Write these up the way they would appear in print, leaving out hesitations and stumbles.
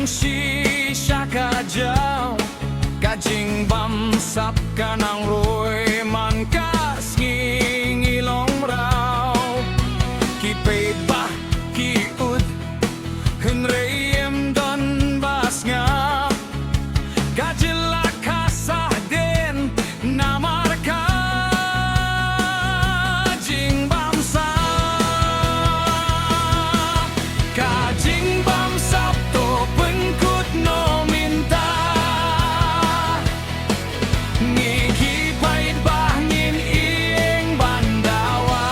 si siya kadyaw kajing bamsap ka ng roy man kas ngingilong raw kipay pa kiud henreyem don bas nga kajila kasa din na marka jing bamsap kajing bamsap to pengkut no minta ngikipait bangin ing bandawa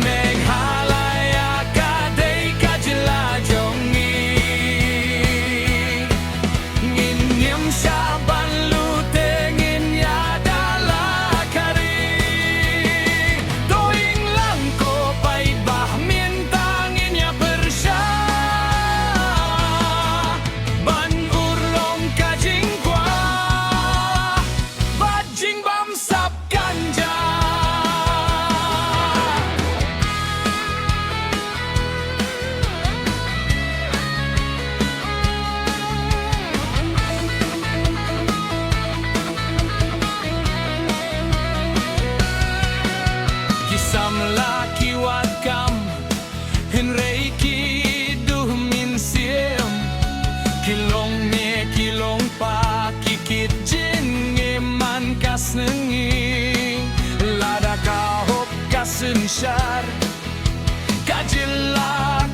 meghalaya kadai kajila jongi nginyam syaban lutengin ya dala kari toing lang ko pait bah mintangin ya bersya ban urlong kajing kwa bajing bamsap ganja kisam laki wat kam henrei ki duh min siem kilong me kilong pa kikit jin ngeman kas nengi lada kahop kasen syar kajila